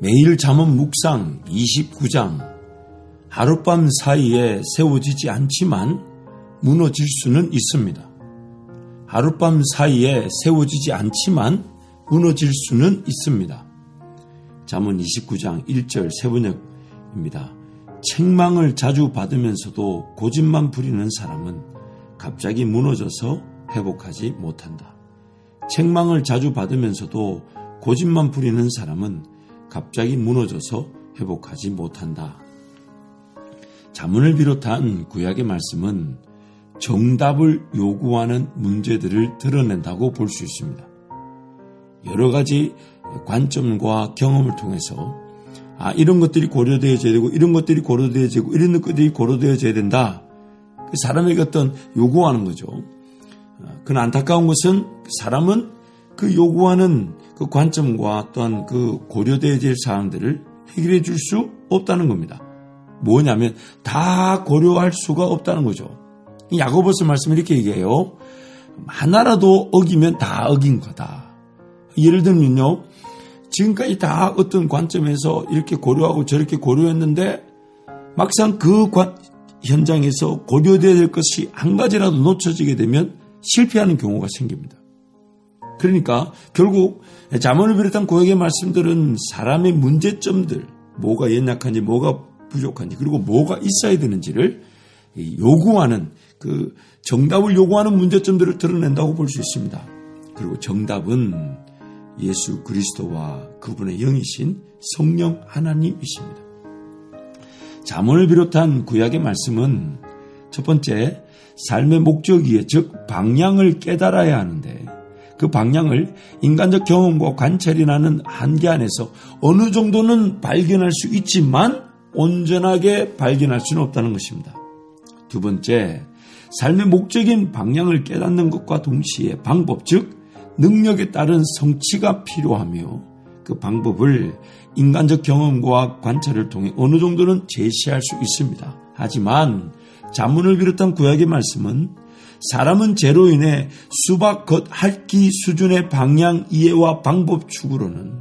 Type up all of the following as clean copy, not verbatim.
매일 잠언 묵상 29장. 하룻밤 사이에 세워지지 않지만 무너질 수는 있습니다. 하룻밤 사이에 세워지지 않지만 무너질 수는 있습니다. 잠언 29장 1절 세번역입니다. 책망을 자주 받으면서도 고집만 부리는 사람은 갑자기 무너져서 회복하지 못한다. 책망을 자주 받으면서도 고집만 부리는 사람은 갑자기 무너져서 회복하지 못한다. 잠언을 비롯한 구약의 말씀은 정답을 요구하는 문제들을 드러낸다고 볼 수 있습니다. 여러 가지 관점과 경험을 통해서 이런 것들이 고려되어져야 되고 이런 것들이 고려되어져야 되고 이런 것들이 고려되어져야 된다. 사람에게 어떤 요구하는 거죠. 그러나 안타까운 것은 사람은 그 요구하는 그 관점과 어떤 그 고려되어야 될 사항들을 해결해 줄 수 없다는 겁니다. 뭐냐면 다 고려할 수가 없다는 거죠. 야고보서 말씀이 이렇게 얘기해요. 하나라도 어기면 다 어긴 거다. 예를 들면요. 지금까지 다 어떤 관점에서 이렇게 고려하고 저렇게 고려했는데 막상 그 현장에서 고려되어야 될 것이 한 가지라도 놓쳐지게 되면 실패하는 경우가 생깁니다. 그러니까 결국 잠언을 비롯한 구약의 말씀들은 사람의 문제점들, 뭐가 연약한지 뭐가 부족한지 그리고 뭐가 있어야 되는지를 요구하는 그 정답을 요구하는 문제점들을 드러낸다고 볼 수 있습니다. 그리고 정답은 예수 그리스도와 그분의 영이신 성령 하나님이십니다. 잠언을 비롯한 구약의 말씀은 첫 번째 삶의 목적이에 즉 방향을 깨달아야 하는데 그 방향을 인간적 경험과 관찰이라는 한계 안에서 어느 정도는 발견할 수 있지만 온전하게 발견할 수는 없다는 것입니다. 두 번째, 삶의 목적인 방향을 깨닫는 것과 동시에 방법 즉 능력에 따른 성취가 필요하며 그 방법을 인간적 경험과 관찰을 통해 어느 정도는 제시할 수 있습니다. 하지만 잠언을 비롯한 구약의 말씀은 사람은 죄로 인해 수박 겉핥기 수준의 방향 이해와 방법 추구로는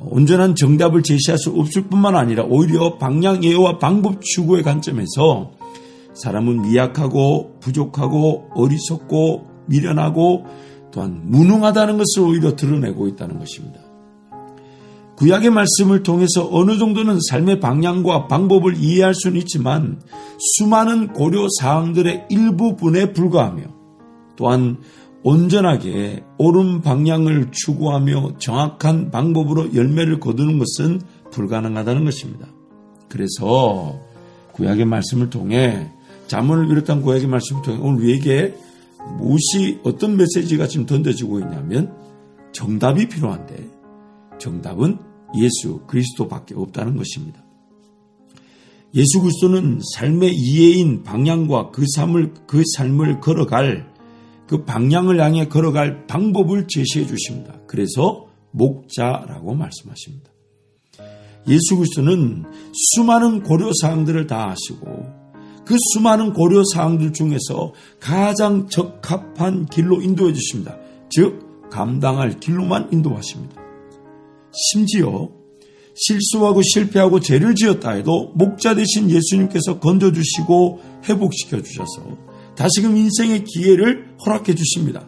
온전한 정답을 제시할 수 없을 뿐만 아니라 오히려 방향 이해와 방법 추구의 관점에서 사람은 미약하고 부족하고 어리석고 미련하고 또한 무능하다는 것을 오히려 드러내고 있다는 것입니다. 구약의 말씀을 통해서 어느 정도는 삶의 방향과 방법을 이해할 수는 있지만 수많은 고려 사항들의 일부분에 불과하며 또한 온전하게 옳은 방향을 추구하며 정확한 방법으로 열매를 거두는 것은 불가능하다는 것입니다. 그래서 구약의 말씀을 통해 잠언을 비롯한 구약의 말씀을 통해 오늘 우리에게 무엇이 어떤 메시지가 지금 던져지고 있냐면 정답이 필요한데 정답은 예수 그리스도밖에 없다는 것입니다. 예수 그리스도는 삶의 이해인 방향과 그 삶을 걸어갈 그 방향을 향해 걸어갈 방법을 제시해 주십니다. 그래서 목자라고 말씀하십니다. 예수 그리스도는 수많은 고려사항들을 다 아시고 그 수많은 고려사항들 중에서 가장 적합한 길로 인도해 주십니다. 즉 감당할 길로만 인도하십니다. 심지어 실수하고 실패하고 죄를 지었다 해도 목자 되신 예수님께서 건져주시고 회복시켜 주셔서 다시금 인생의 기회를 허락해 주십니다.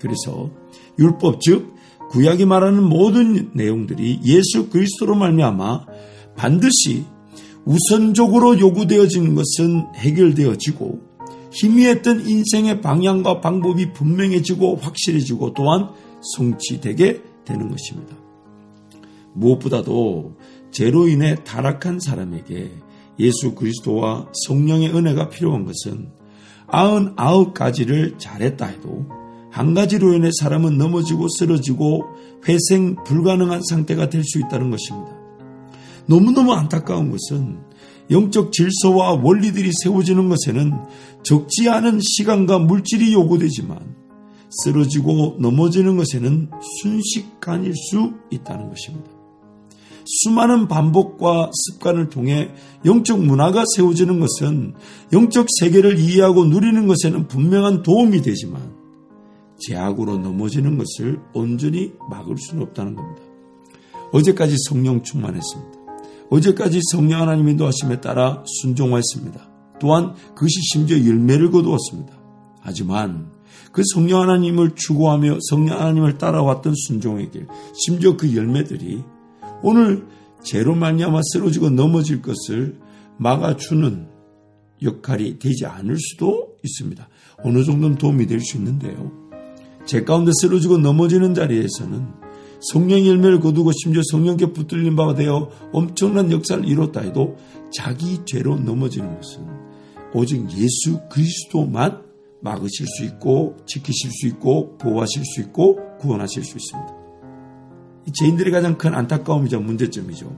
그래서 율법 즉 구약이 말하는 모든 내용들이 예수 그리스도로 말미암아 반드시 우선적으로 요구되어지는 것은 해결되어지고 희미했던 인생의 방향과 방법이 분명해지고 확실해지고 또한 성취되게 되는 것입니다. 무엇보다도 죄로 인해 타락한 사람에게 예수 그리스도와 성령의 은혜가 필요한 것은 99가지를 잘했다 해도 한 가지로 인해 사람은 넘어지고 쓰러지고 회생 불가능한 상태가 될 수 있다는 것입니다. 너무너무 안타까운 것은 영적 질서와 원리들이 세워지는 것에는 적지 않은 시간과 물질이 요구되지만 쓰러지고 넘어지는 것에는 순식간일 수 있다는 것입니다. 수많은 반복과 습관을 통해 영적 문화가 세워지는 것은 영적 세계를 이해하고 누리는 것에는 분명한 도움이 되지만 제약으로 넘어지는 것을 온전히 막을 수는 없다는 겁니다. 어제까지 성령 충만했습니다. 어제까지 성령 하나님의 인도하심에 따라 순종했습니다. 또한 그것이 심지어 열매를 거두었습니다. 하지만 그 성령 하나님을 추구하며 성령 하나님을 따라왔던 순종의 길, 심지어 그 열매들이 오늘 죄로 말미암아 쓰러지고 넘어질 것을 막아주는 역할이 되지 않을 수도 있습니다. 어느 정도는 도움이 될 수 있는데요. 죄 가운데 쓰러지고 넘어지는 자리에서는 성령의 열매를 거두고 심지어 성령께 붙들린 바가 되어 엄청난 역사를 이뤘다 해도 자기 죄로 넘어지는 것은 오직 예수 그리스도만 막으실 수 있고 지키실 수 있고 보호하실 수 있고 구원하실 수 있습니다. 죄인들의 가장 큰 안타까움이자 문제점이죠.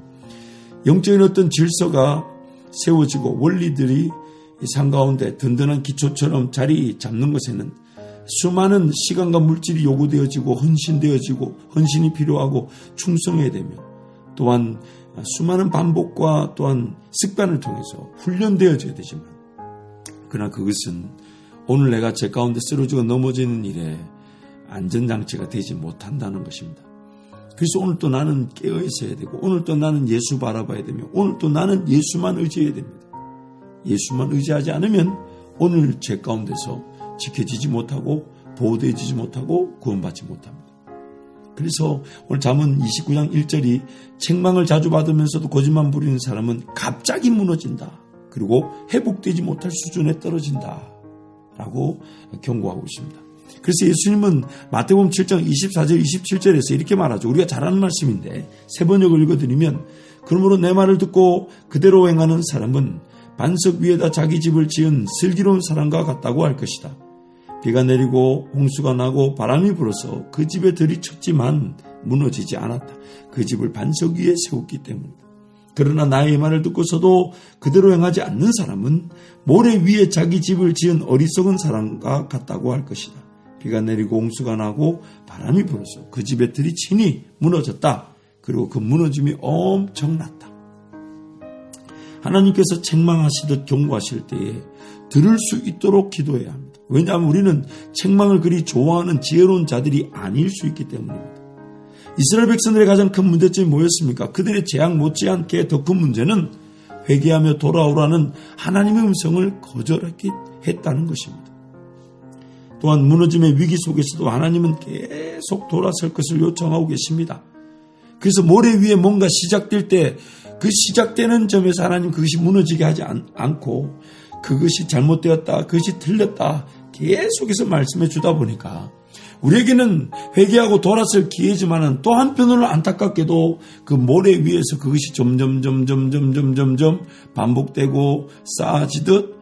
영적인 어떤 질서가 세워지고 원리들이 삶 가운데 든든한 기초처럼 자리 잡는 것에는 수많은 시간과 물질이 요구되어지고 헌신이 필요하고 충성해야 되며 또한 수많은 반복과 또한 습관을 통해서 훈련되어져야 되지만 그러나 그것은 오늘 내가 죄 가운데 쓰러지고 넘어지는 일에 안전장치가 되지 못한다는 것입니다. 그래서 오늘 또 나는 깨어 있어야 되고 오늘 또 나는 예수 바라봐야 되며 오늘 또 나는 예수만 의지해야 됩니다. 예수만 의지하지 않으면 오늘 죄 가운데서 지켜지지 못하고 보호되어지지 못하고 구원받지 못합니다. 그래서 오늘 잠언 29장 1절이 책망을 자주 받으면서도 거짓말 부리는 사람은 갑자기 무너진다. 그리고 회복되지 못할 수준에 떨어진다. 라고 경고하고 있습니다. 그래서 예수님은 마태복음 7장 24절 27절에서 이렇게 말하죠. 우리가 잘 아는 말씀인데 세 번역을 읽어드리면 그러므로 내 말을 듣고 그대로 행하는 사람은 반석 위에다 자기 집을 지은 슬기로운 사람과 같다고 할 것이다. 비가 내리고 홍수가 나고 바람이 불어서 그 집에 들이쳤지만 무너지지 않았다. 그 집을 반석 위에 세웠기 때문이다. 그러나 나의 말을 듣고서도 그대로 행하지 않는 사람은 모래 위에 자기 집을 지은 어리석은 사람과 같다고 할 것이다. 비가 내리고 홍수가 나고 바람이 불어서 그 집에 들이치니 무너졌다. 그리고 그 무너짐이 엄청났다. 하나님께서 책망하시듯 경고하실 때에 들을 수 있도록 기도해야 합니다. 왜냐하면 우리는 책망을 그리 좋아하는 지혜로운 자들이 아닐 수 있기 때문입니다. 이스라엘 백성들의 가장 큰 문제점이 뭐였습니까? 그들의 재앙 못지않게 더 큰 문제는 회개하며 돌아오라는 하나님의 음성을 거절했다는 것입니다. 또한 무너짐의 위기 속에서도 하나님은 계속 돌아설 것을 요청하고 계십니다. 그래서 모래 위에 뭔가 시작될 때 그 시작되는 점에서 하나님 그것이 무너지게 하지 않고 그것이 잘못되었다, 그것이 틀렸다 계속해서 말씀해 주다 보니까 우리에게는 회개하고 돌아설 기회지만은 또 한편으로 안타깝게도 그 모래 위에서 그것이 점점 반복되고 쌓아지듯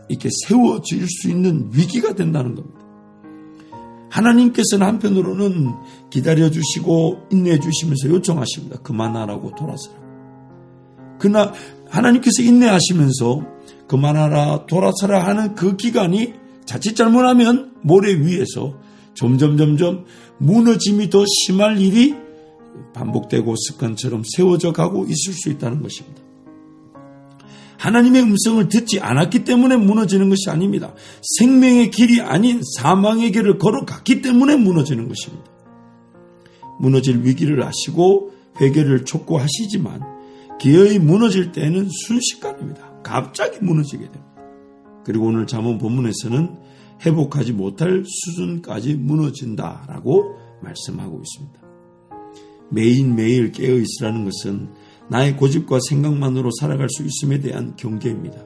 이렇게 세워질 수 있는 위기가 된다는 겁니다. 하나님께서는 한편으로는 기다려주시고 인내해주시면서 요청하십니다. 그만하라고 돌아서라고. 그러나 하나님께서 인내하시면서 그만하라 돌아서라 하는 그 기간이 자칫 잘못하면 모래 위에서 점점 무너짐이 더 심할 일이 반복되고 습관처럼 세워져 가고 있을 수 있다는 것입니다. 하나님의 음성을 듣지 않았기 때문에 무너지는 것이 아닙니다. 생명의 길이 아닌 사망의 길을 걸어갔기 때문에 무너지는 것입니다. 무너질 위기를 아시고 회개를 촉구하시지만 기어이 무너질 때는 순식간입니다. 갑자기 무너지게 됩니다. 그리고 오늘 잠언 본문에서는 회복하지 못할 수준까지 무너진다라고 말씀하고 있습니다. 매일매일 깨어있으라는 것은 나의 고집과 생각만으로 살아갈 수 있음에 대한 경계입니다.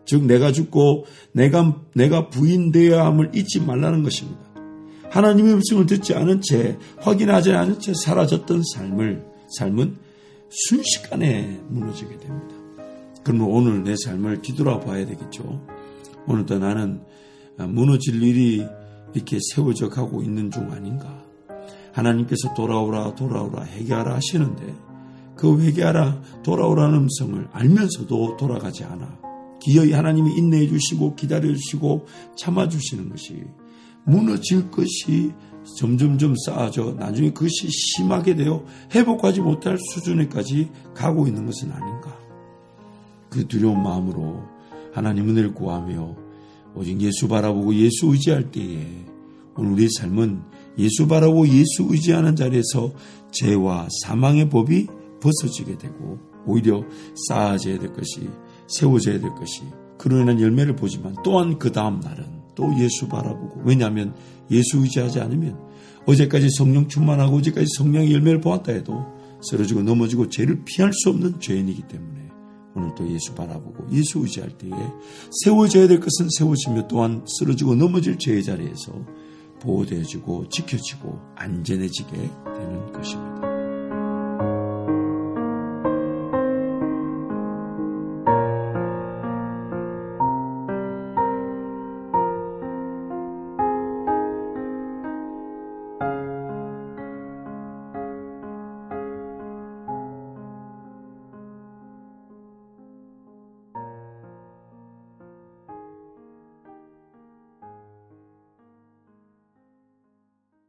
즉 내가 죽고 내가 부인되어야 함을 잊지 말라는 것입니다. 하나님의 음성을 듣지 않은 채 확인하지 않은 채 사라졌던 삶은 순식간에 무너지게 됩니다. 그러면 오늘 내 삶을 뒤돌아봐야 되겠죠. 오늘도 나는 무너질 일이 이렇게 세워져 가고 있는 중 아닌가. 하나님께서 돌아오라 회개하라 하시는데 그 회개하라 돌아오라는 음성을 알면서도 돌아가지 않아 기어이 하나님이 인내해 주시고 기다려 주시고 참아 주시는 것이 무너질 것이 점점 쌓아져 나중에 그것이 심하게 되어 회복하지 못할 수준에까지 가고 있는 것은 아닌가. 그 두려운 마음으로 하나님 은혜를 구하며 오직 예수 바라보고 예수 의지할 때에 오늘 우리의 삶은 예수 바라고 예수 의지하는 자리에서 죄와 사망의 법이 벗어지게 되고 오히려 쌓아져야 될 것이 세워져야 될 것이 그로 인한 열매를 보지만 또한 그 다음 날은 또 예수 바라보고 왜냐하면 예수 의지하지 않으면 어제까지 성령 충만하고 어제까지 성령의 열매를 보았다 해도 쓰러지고 넘어지고 죄를 피할 수 없는 죄인이기 때문에 오늘 또 예수 바라보고 예수 의지할 때에 세워져야 될 것은 세워지며 또한 쓰러지고 넘어질 죄의 자리에서 보호되어지고 지켜지고 안전해지게 되는 것입니다.